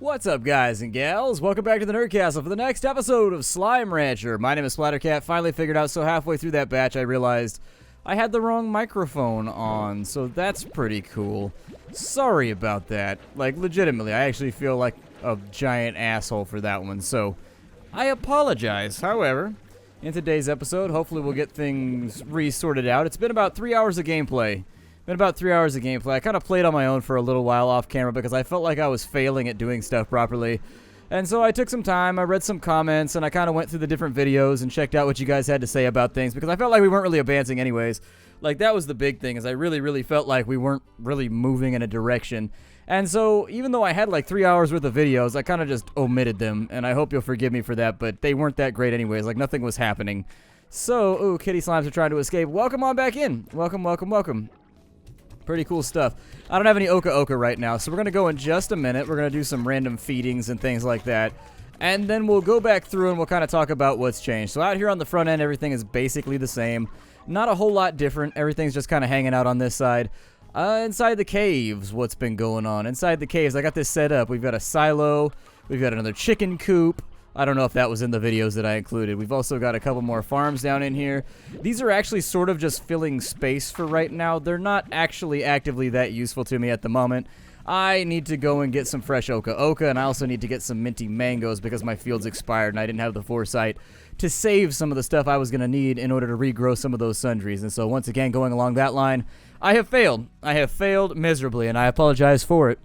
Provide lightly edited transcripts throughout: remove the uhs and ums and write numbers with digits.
What's up, guys and gals? Welcome back to the Nerdcastle for the next episode of Slime Rancher. My name is Splattercat. Finally figured out, so halfway through that batch I realized I had the wrong microphone on, so that's pretty cool. Sorry about that. Like, legitimately, I actually feel like a giant asshole for that one, so I apologize. However, in today's episode, hopefully we'll get things re-sorted out. It's been about 3 hours of gameplay. I kind of played on my own for a little while off camera because I felt like I was failing at doing stuff properly. And so I took some time, I read some comments, and I kind of went through the different videos and checked out what you guys had to say about things because I felt like we weren't really advancing anyways. Like, that was the big thing, is I really felt like we weren't really moving in a direction. And so, even though I had like 3 hours worth of videos, I kind of just omitted them, and I hope you'll forgive me for that, but they weren't that great anyways, like nothing was happening. So, ooh, kitty slimes are trying to escape. Welcome on back in. Welcome. Pretty cool stuff. I don't have any Oka right now, so we're going to go in just a minute. We're going to do some random feedings and things like that. And then we'll go back through and we'll kind of talk about what's changed. So out here on the front end, everything is basically the same. Not a whole lot different. Everything's just kind of hanging out on this side. Inside the caves, what's been going on? Inside the caves, I got this set up. We've got a silo. We've got another chicken coop. I don't know if that was in the videos that I included. We've also got a couple more farms down in here. These are actually sort of just filling space for right now. They're not actually actively that useful to me at the moment. I need to go and get some fresh Oka, and I also need to get some minty mangoes because my field's expired and I didn't have the foresight to save some of the stuff I was going to need in order to regrow some of those sundries. And so once again, going along that line, I have failed. I have failed miserably, and I apologize for it.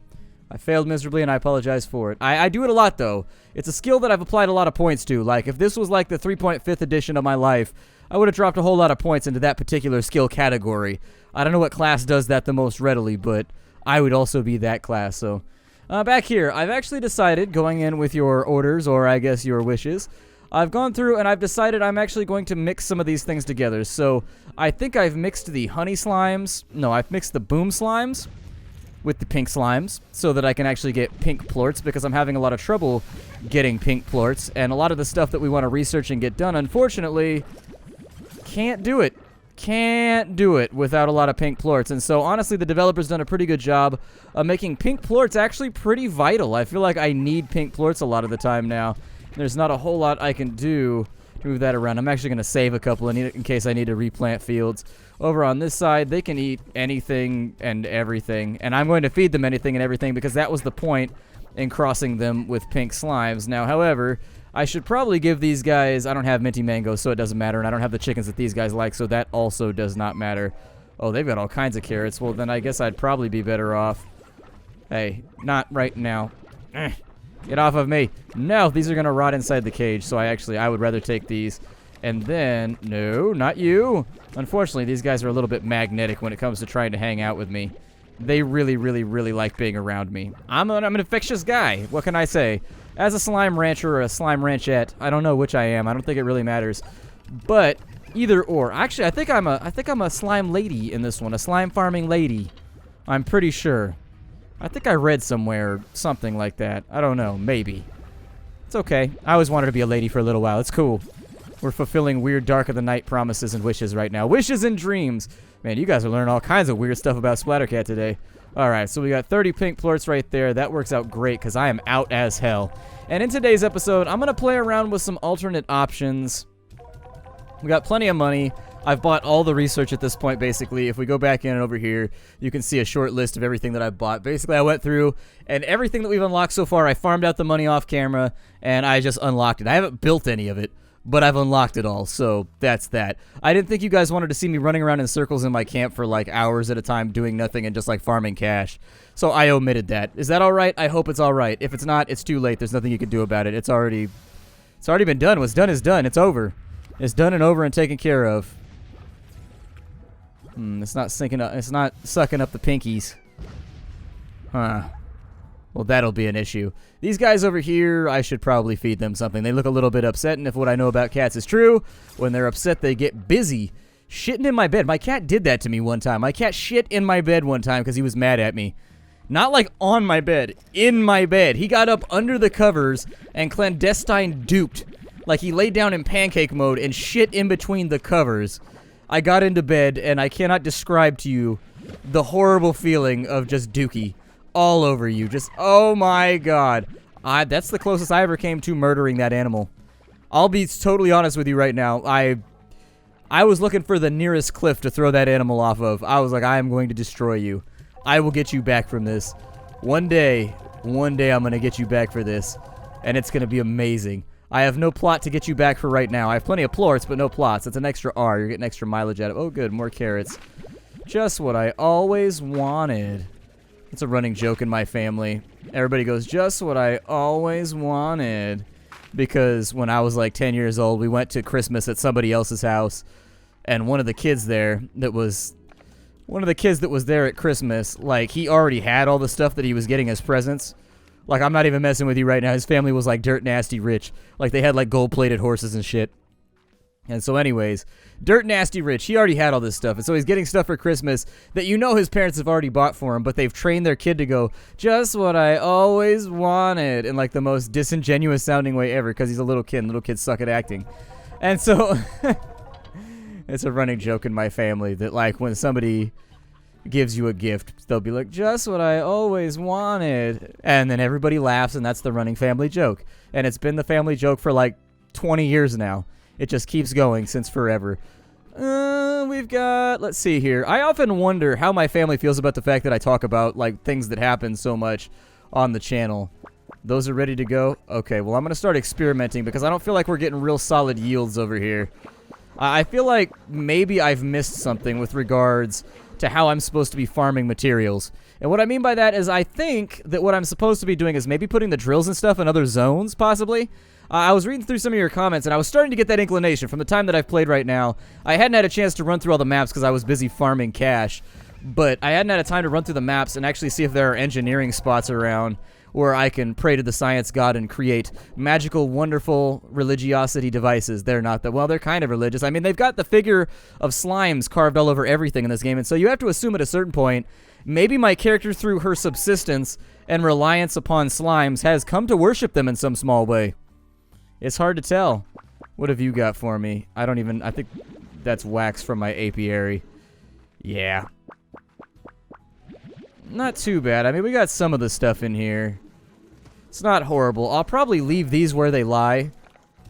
I apologize for it. I do it a lot, though. It's a skill that I've applied a lot of points to. Like, if this was like the 3.5th edition of my life, I would have dropped a whole lot of points into that particular skill category. I don't know what class does that the most readily, but I would also be that class. So, back here, I've actually decided, going in with your orders, or I guess your wishes, I've gone through and I've decided I'm actually going to mix some of these things together. So, I think I've mixed the honey slimes. No, I've mixed the boom slimes with the pink slimes so that I can actually get pink plorts because I'm having a lot of trouble getting pink plorts, and a lot of the stuff that we want to research and get done, unfortunately, can't do it without a lot of pink plorts. And so honestly, the developer's done a pretty good job of making pink plorts actually pretty vital. I feel like I need pink plorts a lot of the time now. There's not a whole lot I can do to move that around. I'm actually going to save a couple in case I need to replant fields. Over on this side, they can eat anything and everything, and I'm going to feed them anything and everything because that was the point in crossing them with pink slimes. Now, however, I should probably give these guys, I don't have minty mangoes, so it doesn't matter, and I don't have the chickens that these guys like, so that also does not matter. Oh, they've got all kinds of carrots. Well, then I guess I'd probably be better off. Hey, not right now. Get off of me. No, these are going to rot inside the cage, so I would rather take these. And then, no, not you. Unfortunately, these guys are a little bit magnetic when it comes to trying to hang out with me. They really like being around me. I'm an infectious guy. What can I say? As a slime rancher or a slime ranchette, I don't know which I am. I don't think it really matters. But either or. Actually, I think I'm a slime lady in this one. A slime farming lady. I'm pretty sure. I think I read somewhere something like that. I don't know. Maybe. It's okay. I always wanted to be a lady for a little while. It's cool. We're fulfilling weird Dark of the Night promises and wishes right now. Wishes and dreams. Man, you guys are learning all kinds of weird stuff about Splattercat today. Alright, so we got 30 pink plorts right there. That works out great because I am out as hell. And in today's episode, I'm going to play around with some alternate options. We got plenty of money. I've bought all the research at this point, basically. If we go back in and over here, you can see a short list of everything that I've bought. Basically, I went through, and everything that we've unlocked so far, I farmed out the money off camera, and I just unlocked it. I haven't built any of it, but I've unlocked it all, so that's that. I didn't think you guys wanted to see me running around in circles in my camp for like hours at a time doing nothing and just like farming cash. So I omitted that. Is that alright? I hope it's alright. If it's not, it's too late. There's nothing you can do about it. It's already been done. What's done is done. It's over. It's done and over and taken care of. It's not sinking up. It's not sucking up the pinkies. Huh. Well, that'll be an issue. These guys over here, I should probably feed them something. They look a little bit upset, and if what I know about cats is true, when they're upset, they get busy shitting in my bed. My cat did that to me one time. My cat shit in my bed one time because he was mad at me. Not like on my bed, in my bed. He got up under the covers and clandestine duped. Like he laid down in pancake mode and shit in between the covers. I got into bed, and I cannot describe to you the horrible feeling of just dookie all over you. Just, oh my god. That's the closest I ever came to murdering that animal. I'll be totally honest with you right now. I was looking for the nearest cliff to throw that animal off of. I was like, I am going to destroy you. I will get you back from this. One day I'm going to get you back for this. And it's going to be amazing. I have no plot to get you back for right now. I have plenty of plorts, but no plots. It's an extra R. You're getting extra mileage out of it. Oh, good. More carrots. Just what I always wanted. It's a running joke in my family. Everybody goes, just what I always wanted. Because when I was like 10 years old, we went to Christmas at somebody else's house. And one of the kids there that was there at Christmas, like, he already had all the stuff that he was getting as presents. Like, I'm not even messing with you right now. His family was, like, dirt nasty rich. Like, they had, like, gold-plated horses and shit. And so anyways, dirt nasty rich. He already had all this stuff. And so he's getting stuff for Christmas that you know his parents have already bought for him, but they've trained their kid to go, just what I always wanted, in, like, the most disingenuous sounding way ever, because he's a little kid, and little kids suck at acting. And so... It's a running joke in my family that, like, when somebody gives you a gift, they'll be like, just what I always wanted. And then everybody laughs, and that's the running family joke. And it's been the family joke for, like, 20 years now. It just keeps going since forever. We've got, let's see here. I often wonder how my family feels about the fact that I talk about, like, things that happen so much on the channel. Those are ready to go? Okay, well, I'm going to start experimenting because I don't feel like we're getting real solid yields over here. I feel like maybe I've missed something with regards to how I'm supposed to be farming materials. And what I mean by that is I think that what I'm supposed to be doing is maybe putting the drills and stuff in other zones, possibly. I was reading through some of your comments, and I was starting to get that inclination from the time that I've played right now. I hadn't had a chance to run through all the maps because I was busy farming cash. But I hadn't had a time to run through the maps and actually see if there are engineering spots around where I can pray to the science god and create magical, wonderful religiosity devices. They're not that, well, they're kind of religious. I mean, they've got the figure of slimes carved all over everything in this game, and so you have to assume at a certain point, maybe my character, through her subsistence and reliance upon slimes, has come to worship them in some small way. It's hard to tell. What have you got for me? I think that's wax from my apiary. Yeah. Not too bad. I mean, we got some of the stuff in here. It's not horrible. I'll probably leave these where they lie.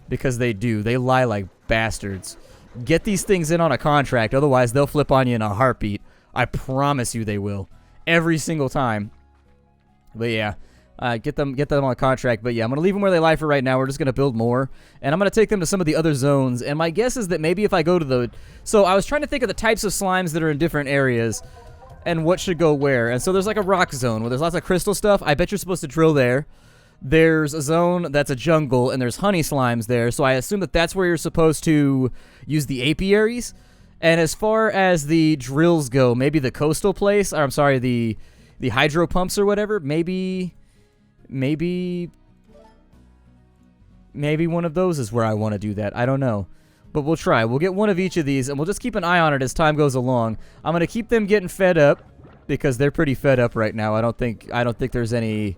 Because they do. They lie like bastards. Get these things in on a contract. Otherwise, they'll flip on you in a heartbeat. I promise you they will. Every single time. But yeah. Get them on a contract. But yeah, I'm going to leave them where they lie for right now. We're just going to build more. And I'm going to take them to some of the other zones. And my guess is that maybe if I go to the... So I was trying to think of the types of slimes that are in different areas. And what should go where. And so there's like a rock zone where there's lots of crystal stuff. I bet you're supposed to drill there. There's a zone that's a jungle, and there's honey slimes there. So I assume that that's where you're supposed to use the apiaries. And as far as the drills go, maybe the coastal place, or I'm sorry, the hydro pumps or whatever, maybe one of those is where I want to do that. I don't know. But we'll try. We'll get one of each of these, and we'll just keep an eye on it as time goes along. I'm going to keep them getting fed up because they're pretty fed up right now. I don't think there's any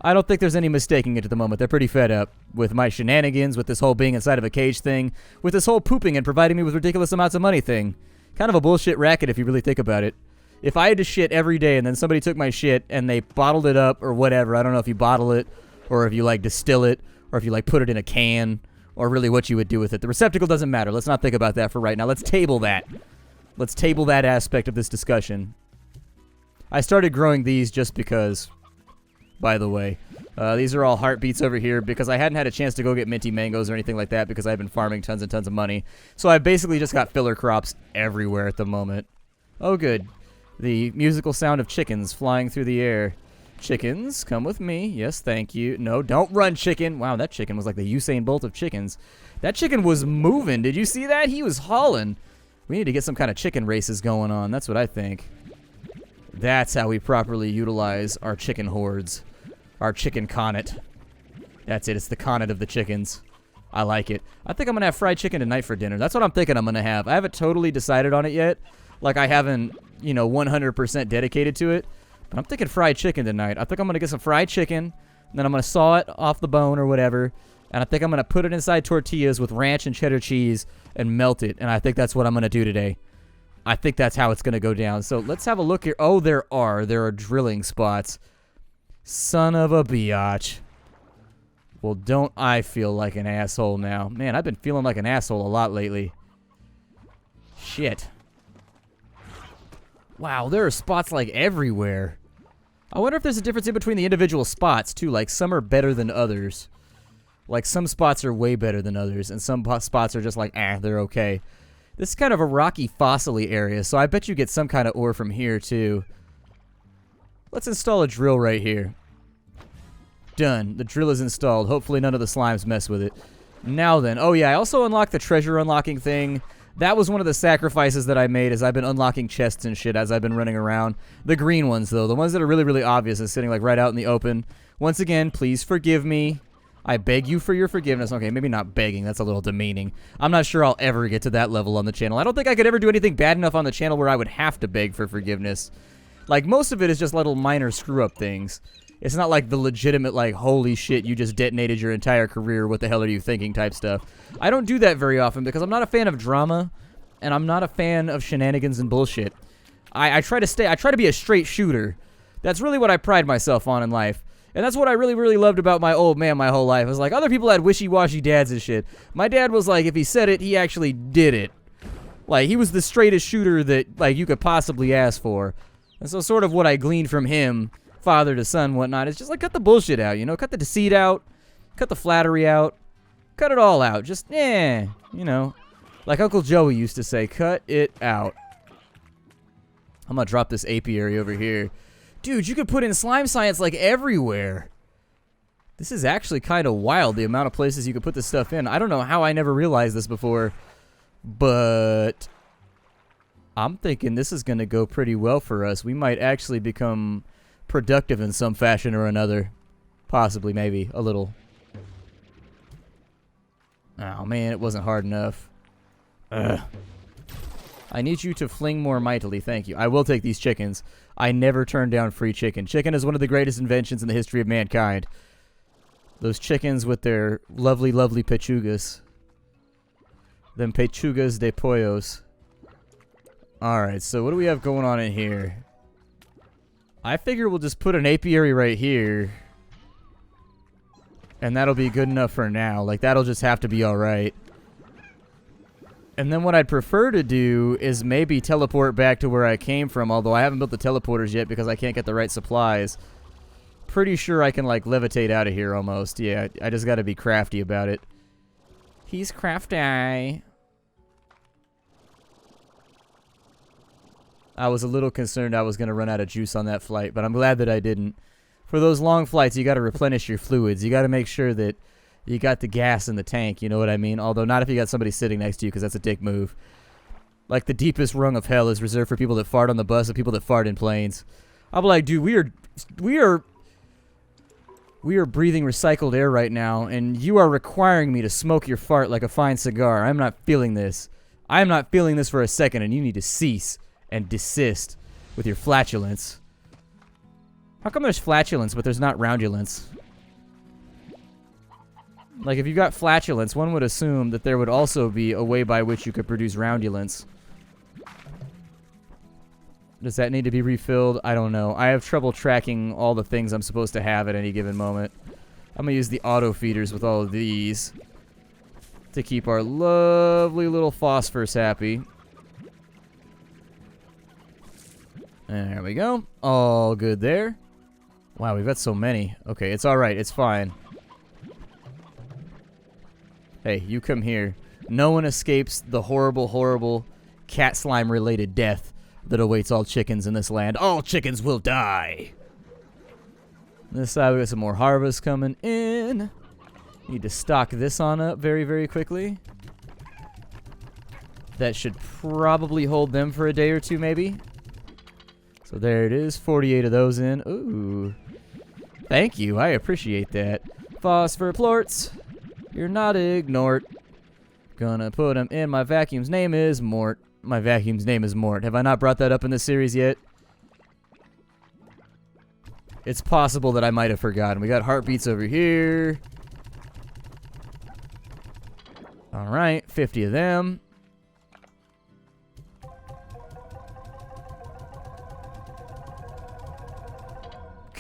mistaking it at the moment. They're pretty fed up with my shenanigans, with this whole being inside of a cage thing, with this whole pooping and providing me with ridiculous amounts of money thing. Kind of a bullshit racket if you really think about it. If I had to shit every day and then somebody took my shit and they bottled it up or whatever, I don't know if you bottle it or if you like distill it or if you like put it in a can or really what you would do with it. The receptacle doesn't matter. Let's not think about that for right now. Let's table that. Let's table that aspect of this discussion. I started growing these just because, by the way. These are all heartbeats over here because I hadn't had a chance to go get minty mangoes or anything like that because I've been farming tons and tons of money. So I basically just got filler crops everywhere at the moment. Oh, good. The musical sound of chickens flying through the air. Chickens, come with me. Yes, thank you. No, don't run, chicken. Wow, that chicken was like the Usain Bolt of chickens. That chicken was moving. Did you see that? He was hauling. We need to get some kind of chicken races going on. That's what I think. That's how we properly utilize our chicken hordes. Our chicken connet. That's it. It's the connet of the chickens. I like it. I think I'm going to have fried chicken tonight for dinner. That's what I'm thinking I'm going to have. I haven't totally decided on it yet. Like, I haven't, 100% dedicated to it. But I'm thinking fried chicken tonight. I think I'm going to get some fried chicken, and then I'm going to saw it off the bone or whatever, and I think I'm going to put it inside tortillas with ranch and cheddar cheese and melt it, and I think that's what I'm going to do today. I think that's how it's going to go down. So let's have a look here. Oh, there are drilling spots. Son of a biatch. Well, don't I feel like an asshole now. Man, I've been feeling like an asshole a lot lately. Shit. Wow, there are spots like everywhere. I wonder if there's a difference in between the individual spots, too. Like, some are better than others. Like, some spots are way better than others, and some spots are just like, they're okay. This is kind of a rocky, fossil-y area, so I bet you get some kind of ore from here, too. Let's install a drill right here. Done. The drill is installed. Hopefully none of the slimes mess with it. Now then. Oh, yeah, I also unlocked the treasure unlocking thing. That was one of the sacrifices that I made as I've been unlocking chests and shit as I've been running around. The green ones, though. The ones that are really, really obvious and sitting, like, right out in the open. Once again, please forgive me. I beg you for your forgiveness. Okay, maybe not begging. That's a little demeaning. I'm not sure I'll ever get to that level on the channel. I don't think I could ever do anything bad enough on the channel where I would have to beg for forgiveness. Like, most of it is just little minor screw-up things. It's not like the legitimate, like, holy shit, you just detonated your entire career, what the hell are you thinking type stuff. I don't do that very often because I'm not a fan of drama, and I'm not a fan of shenanigans and bullshit. I try to be a straight shooter. That's really what I pride myself on in life. And that's what I really, really loved about my old man my whole life. It was like, other people had wishy-washy dads and shit. My dad was like, if he said it, he actually did it. Like, he was the straightest shooter that, like, you could possibly ask for. And so sort of what I gleaned from him, father to son, whatnot, is just like, cut the bullshit out, you know? Cut the deceit out. Cut the flattery out. Cut it all out. Just, you know. Like Uncle Joey used to say, cut it out. I'm gonna drop this apiary over here. Dude, you could put in slime science like everywhere. This is actually kind of wild, the amount of places you could put this stuff in. I don't know how I never realized this before, but I'm thinking this is going to go pretty well for us. We might actually become productive in some fashion or another. Possibly, maybe, a little. Oh, man, it wasn't hard enough. Ugh. I need you to fling more mightily, thank you. I will take these chickens. I never turn down free chicken. Chicken is one of the greatest inventions in the history of mankind. Those chickens with their lovely, lovely pechugas. Them pechugas de pollos. Alright, so what do we have going on in here? I figure we'll just put an apiary right here. And that'll be good enough for now. Like, that'll just have to be alright. And then what I'd prefer to do is maybe teleport back to where I came from, although I haven't built the teleporters yet because I can't get the right supplies. Pretty sure I can, like, levitate out of here almost. Yeah, I just gotta be crafty about it. He's crafty. I was a little concerned I was gonna run out of juice on that flight, but I'm glad that I didn't. For those long flights, you gotta replenish your fluids. You gotta make sure that you got the gas in the tank, you know what I mean? Although not if you got somebody sitting next to you, because that's a dick move. Like, the deepest rung of hell is reserved for people that fart on the bus and people that fart in planes. I'm like, dude, we are breathing recycled air right now, and you are requiring me to smoke your fart like a fine cigar. I'm not feeling this. I'm not feeling this for a second, and you need to cease and desist with your flatulence. How come there's flatulence, but there's not roundulence? Like, if you got flatulence, one would assume that there would also be a way by which you could produce roundulence. Does that need to be refilled? I don't know. I have trouble tracking all the things I'm supposed to have at any given moment. I'm going to use the auto feeders with all of these to keep our lovely little phosphors happy. There we go. All good there. Wow, we've got so many. Okay, it's alright. It's fine. Hey, you come here. No one escapes the horrible, horrible cat slime related death that awaits all chickens in this land. All chickens will die. This side we got some more harvest coming in. Need to stock this on up very, very quickly. That should probably hold them for a day or two, maybe. So there it is. 48 of those in. Ooh. Thank you. I appreciate that. Phosphor plorts. You're not ignored. Gonna put him in. My vacuum's name is Mort. My vacuum's name is Mort. Have I not brought that up in this series yet? It's possible that I might have forgotten. We got heartbeats over here. Alright, 50 of them.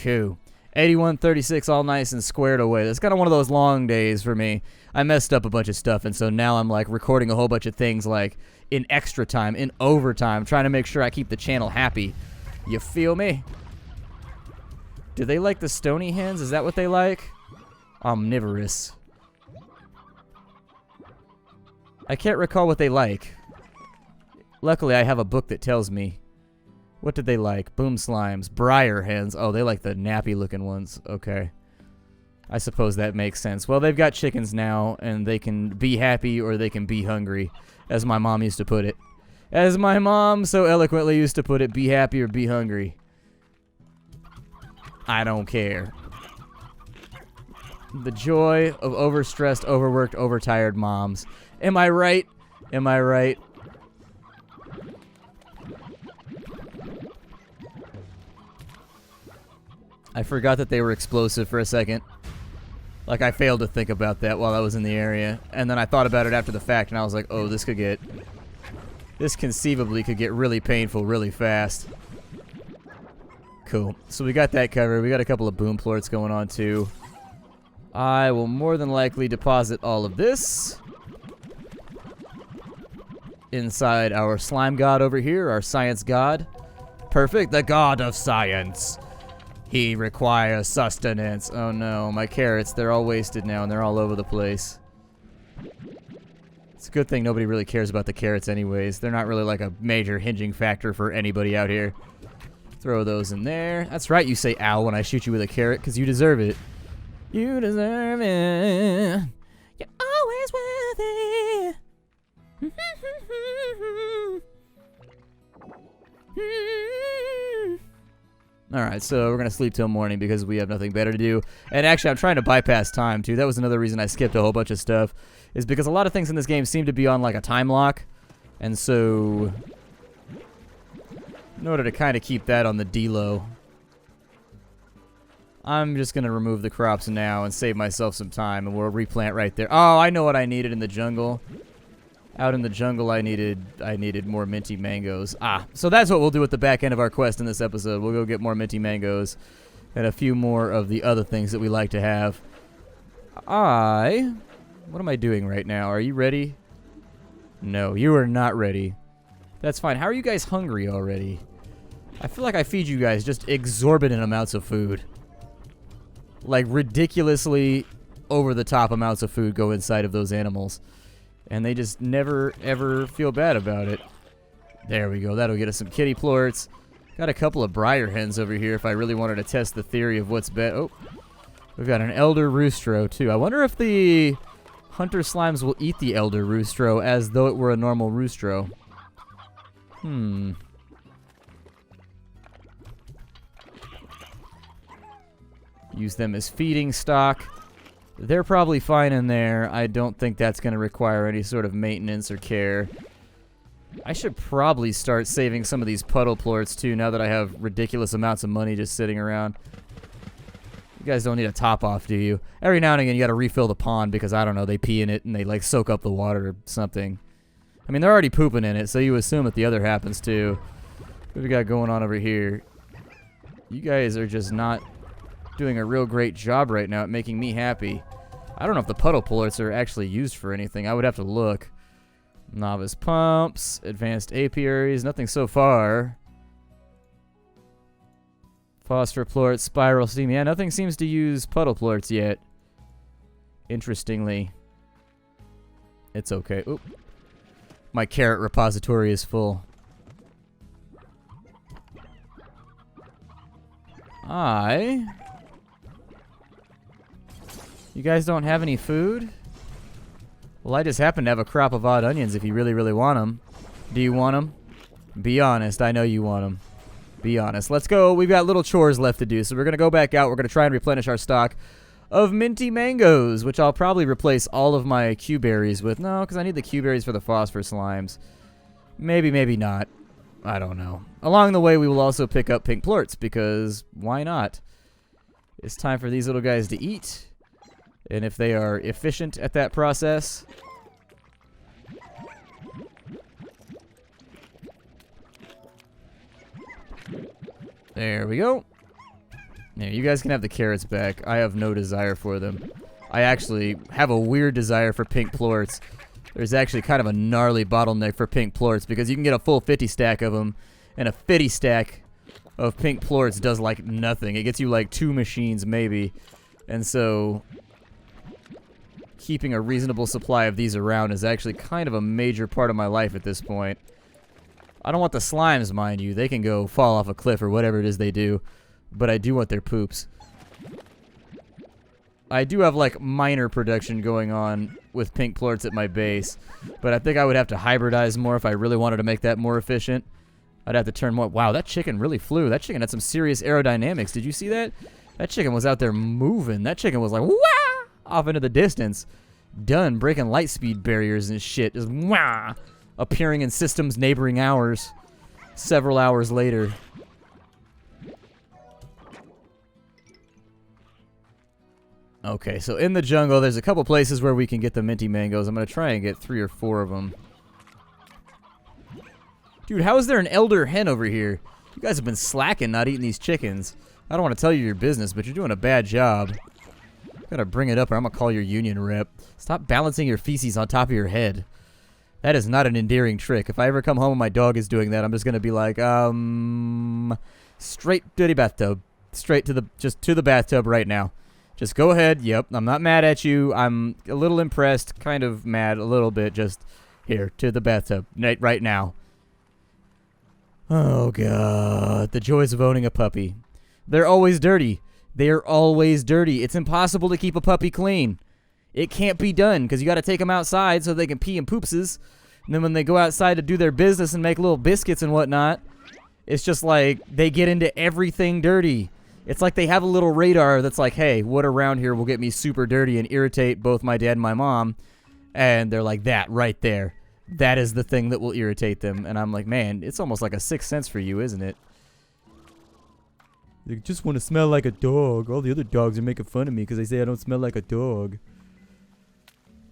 Cool. 8136 all nice and squared away. That's kind of one of those long days for me. I messed up a bunch of stuff, and so now I'm like recording a whole bunch of things like in extra time, in overtime, trying to make sure I keep the channel happy. You feel me? Do they like the stony hens? Is that what they like? Omnivorous. I can't recall what they like. Luckily, I have a book that tells me. What did they like? Boom slimes. Briar hens. Oh, they like the nappy-looking ones. Okay. I suppose that makes sense. Well, they've got chickens now, and they can be happy or they can be hungry, as my mom used to put it. As my mom so eloquently used to put it, be happy or be hungry. I don't care. The joy of overstressed, overworked, overtired moms. Am I right? Am I right? I forgot that they were explosive for a second. Like, I failed to think about that while I was in the area. And then I thought about it after the fact, and I was like, oh, this conceivably could get really painful really fast. Cool. So we got that covered. We got a couple of boom plorts going on, too. I will more than likely deposit all of this inside our slime god over here, our science god. Perfect. The god of science. He requires sustenance. Oh no, my carrots, they're all wasted now and they're all over the place. It's a good thing nobody really cares about the carrots anyways. They're not really like a major hinging factor for anybody out here. Throw those in there. That's right, you say ow when I shoot you with a carrot, because you deserve it. You deserve it. You're always worth it. Alright, so we're going to sleep till morning because we have nothing better to do. And actually, I'm trying to bypass time, too. That was another reason I skipped a whole bunch of stuff. Is because a lot of things in this game seem to be on, like, a time lock. And so, in order to kind of keep that on the D-low, I'm just going to remove the crops now and save myself some time. And we'll replant right there. Oh, I know what I needed in the jungle. Out in the jungle, I needed more minty mangoes. So that's what we'll do at the back end of our quest in this episode. We'll go get more minty mangoes and a few more of the other things that we like to have. What am I doing right now? Are you ready? No, you are not ready. That's fine. How are you guys hungry already? I feel like I feed you guys just exorbitant amounts of food. Like ridiculously over-the-top amounts of food go inside of those animals. And they just never, ever feel bad about it. There we go. That'll get us some kitty plorts. Got a couple of briar hens over here if I really wanted to test the theory of what's best. Oh, we've got an elder roostro, too. I wonder if the hunter slimes will eat the elder roostro as though it were a normal roostro. Use them as feeding stock. They're probably fine in there. I don't think that's going to require any sort of maintenance or care. I should probably start saving some of these puddle plorts too, now that I have ridiculous amounts of money just sitting around. You guys don't need a top off, do you? Every now and again you got to refill the pond because, I don't know, they pee in it and they like soak up the water or something. I mean, they're already pooping in it, so you assume that the other happens too. What we got going on over here? You guys are just not doing a real great job right now at making me happy. I don't know if the puddle plorts are actually used for anything. I would have to look. Novice pumps, advanced apiaries, nothing so far. Phosphor plorts, spiral steam. Yeah, nothing seems to use puddle plorts yet. Interestingly. It's okay. Oop. My carrot repository is full. You guys don't have any food? Well, I just happen to have a crop of odd onions if you really, really want them. Do you want them? Be honest. I know you want them. Be honest. Let's go. We've got little chores left to do, so we're going to go back out. We're going to try and replenish our stock of minty mangoes, which I'll probably replace all of my Q-berries with. No, because I need the Q-berries for the phosphor slimes. Maybe, maybe not. I don't know. Along the way, we will also pick up pink plorts, because why not? It's time for these little guys to eat. And if they are efficient at that process, there we go. Yeah, you guys can have the carrots back. I have no desire for them. I actually have a weird desire for pink plorts. There's actually kind of a gnarly bottleneck for pink plorts because you can get a full 50 stack of them, and a 50 stack of pink plorts does like nothing. It gets you like 2 machines maybe. And so keeping a reasonable supply of these around is actually kind of a major part of my life at this point. I don't want the slimes, mind you. They can go fall off a cliff or whatever it is they do. But I do want their poops. I do have like minor production going on with pink plorts at my base, but I think I would have to hybridize more if I really wanted to make that more efficient. I'd have to turn more. Wow, that chicken really flew. That chicken had some serious aerodynamics. Did you see that? That chicken was out there moving. That chicken was like, wah! Off into the distance. Done breaking light speed barriers and shit. Just wah! Appearing in systems neighboring ours several hours later. Okay, so in the jungle, there's a couple places where we can get the minty mangoes. I'm going to try and get 3 or 4 of them. Dude, how is there an elder hen over here? You guys have been slacking not eating these chickens. I don't want to tell you your business, but you're doing a bad job. Gotta bring it up or I'm going to call your union rep. Stop balancing your feces on top of your head. That is not an endearing trick. If I ever come home and my dog is doing that, I'm just going to be like, straight to the bathtub. Straight to the bathtub right now. Just go ahead. Yep, I'm not mad at you. I'm a little impressed, kind of mad a little bit. Just here, to the bathtub, right now. Oh, God. The joys of owning a puppy. They're always dirty. They're always dirty. It's impossible to keep a puppy clean. It can't be done because you got to take them outside so they can pee and poopses. And then when they go outside to do their business and make little biscuits and whatnot, it's just like they get into everything dirty. It's like they have a little radar that's like, hey, what around here will get me super dirty and irritate both my dad and my mom? And they're like, that right there. That is the thing that will irritate them. And I'm like, man, it's almost like a sixth sense for you, isn't it? They just want to smell like a dog. All the other dogs are making fun of me because they say I don't smell like a dog.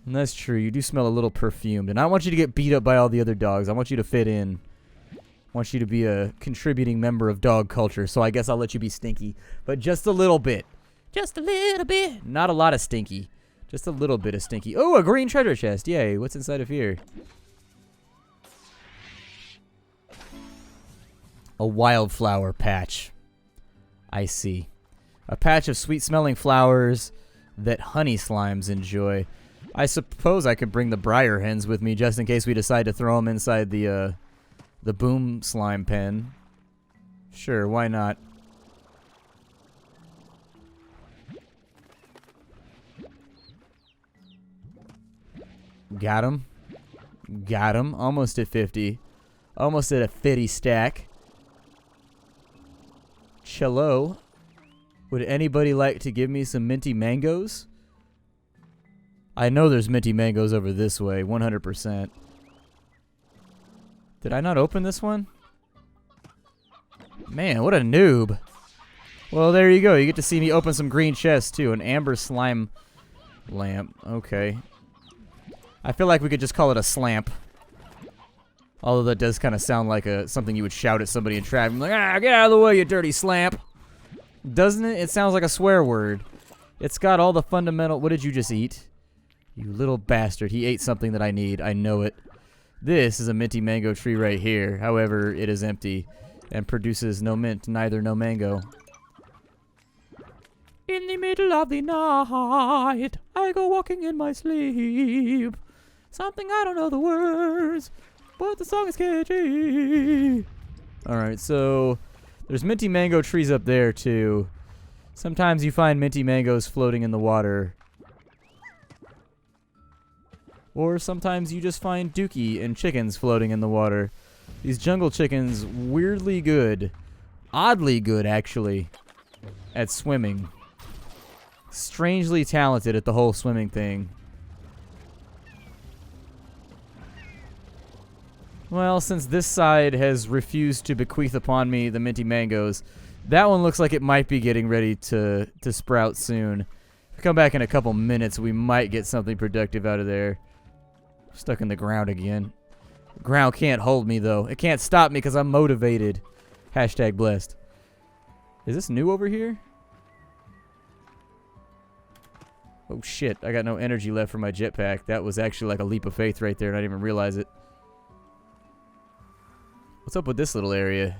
And that's true. You do smell a little perfumed. And I don't want you to get beat up by all the other dogs. I want you to fit in. I want you to be a contributing member of dog culture, so I guess I'll let you be stinky. But just a little bit. Just a little bit. Not a lot of stinky. Just a little bit of stinky. Oh, a green treasure chest. Yay. What's inside of here? A wildflower patch. I see. A patch of sweet-smelling flowers that honey slimes enjoy. I suppose I could bring the briar hens with me just in case we decide to throw them inside the boom slime pen. Sure, why not? Got him. Got him. Almost at 50. Almost at a 50 stack. Cello. Would anybody like to give me some minty mangoes? I know there's minty mangoes over this way, 100%. Did I not open this one? Man, what a noob. Well, there you go. You get to see me open some green chests, too. An amber slime lamp. Okay. I feel like we could just call it a slamp. Although that does kind of sound like something you would shout at somebody in traffic. Like, ah, get out of the way, you dirty slamp. Doesn't it? It sounds like a swear word. It's got all the fundamental... What did you just eat? You little bastard. He ate something that I need. I know it. This is a minty mango tree right here. However, it is empty and produces no mint, neither no mango. In the middle of the night, I go walking in my sleep. Something I don't know the words, but the song is catchy. Alright, so there's minty mango trees up there too. Sometimes you find minty mangoes floating in the water. Or sometimes you just find dookie and chickens floating in the water. These jungle chickens, weirdly good. Oddly good, actually, at swimming. Strangely talented at the whole swimming thing. Well, since this side has refused to bequeath upon me the minty mangoes, that one looks like it might be getting ready to sprout soon. If we come back in a couple minutes, we might get something productive out of there. Stuck in the ground again. The ground can't hold me, though. It can't stop me because I'm motivated. Hashtag blessed. Is this new over here? Oh shit, I got no energy left for my jetpack. That was actually like a leap of faith right there, and I didn't even realize it. What's up with this little area?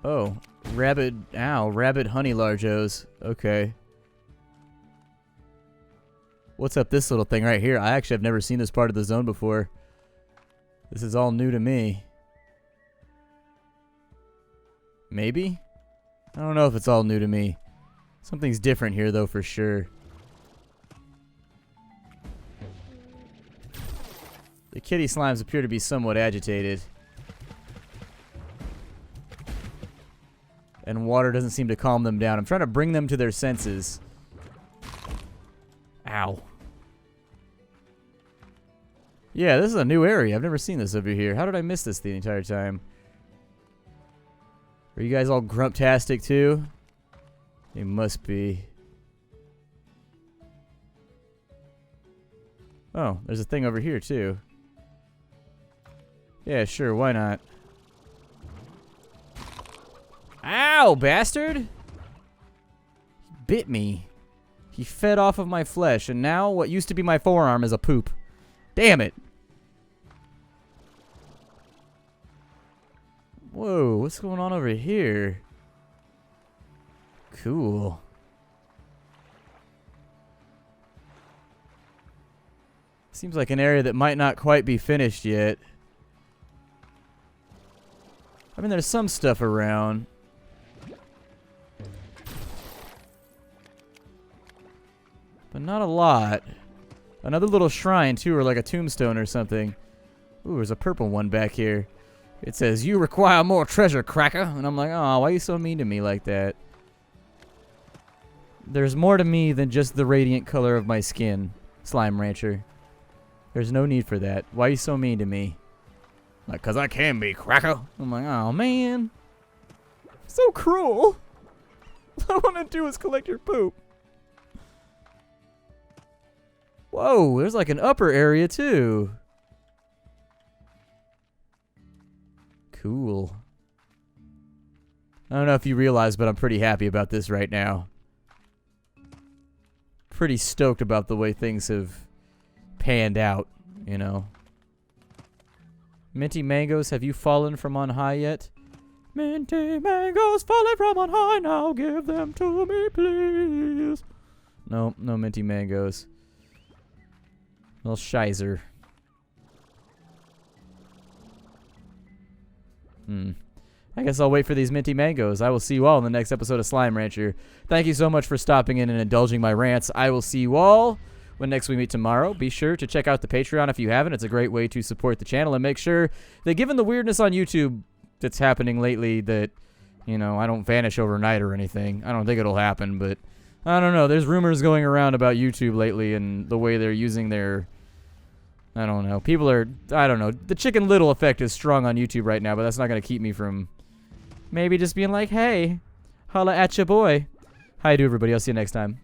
Oh, rabid honey largos. Okay. What's up this little thing right here? I actually have never seen this part of the zone before. This is all new to me. Maybe? I don't know if it's all new to me. Something's different here though for sure. The kitty slimes appear to be somewhat agitated. And water doesn't seem to calm them down. I'm trying to bring them to their senses. Ow. Yeah, this is a new area. I've never seen this over here. How did I miss this the entire time? Are you guys all grumptastic too? You must be. Oh, there's a thing over here too. Yeah, sure, why not? Ow, bastard! He bit me. He fed off of my flesh, and now what used to be my forearm is a poop. Damn it! Whoa, what's going on over here? Cool. Seems like an area that might not quite be finished yet. I mean, there's some stuff around. But not a lot. Another little shrine, too, or like a tombstone or something. Ooh, there's a purple one back here. It says, "You require more treasure, cracker." And I'm like, oh, why are you so mean to me like that? There's more to me than just the radiant color of my skin, Slime Rancher. There's no need for that. Why are you so mean to me? Like, 'cause I can be, cracker. I'm like, oh, man. So cruel. All I want to do is collect your poop. Whoa, there's like an upper area, too. Cool. I don't know if you realize, but I'm pretty happy about this right now. Pretty stoked about the way things have panned out, you know. Minty mangoes, have you fallen from on high yet? Minty mangoes falling from on high, now give them to me, please. No, no minty mangoes. Little shizer. I guess I'll wait for these minty mangoes. I will see you all in the next episode of Slime Rancher. Thank you so much for stopping in and indulging my rants. I will see you all when next we meet tomorrow. Be sure to check out the Patreon if you haven't. It's a great way to support the channel, and make sure that given the weirdness on YouTube that's happening lately, that, you know, I don't vanish overnight or anything. I don't think it'll happen, but I don't know. There's rumors going around about YouTube lately and the way they're using their... I don't know. People are... I don't know. The Chicken Little effect is strong on YouTube right now, but that's not going to keep me from maybe just being like, hey, holla at ya boy. How you do, everybody? I'll see you next time.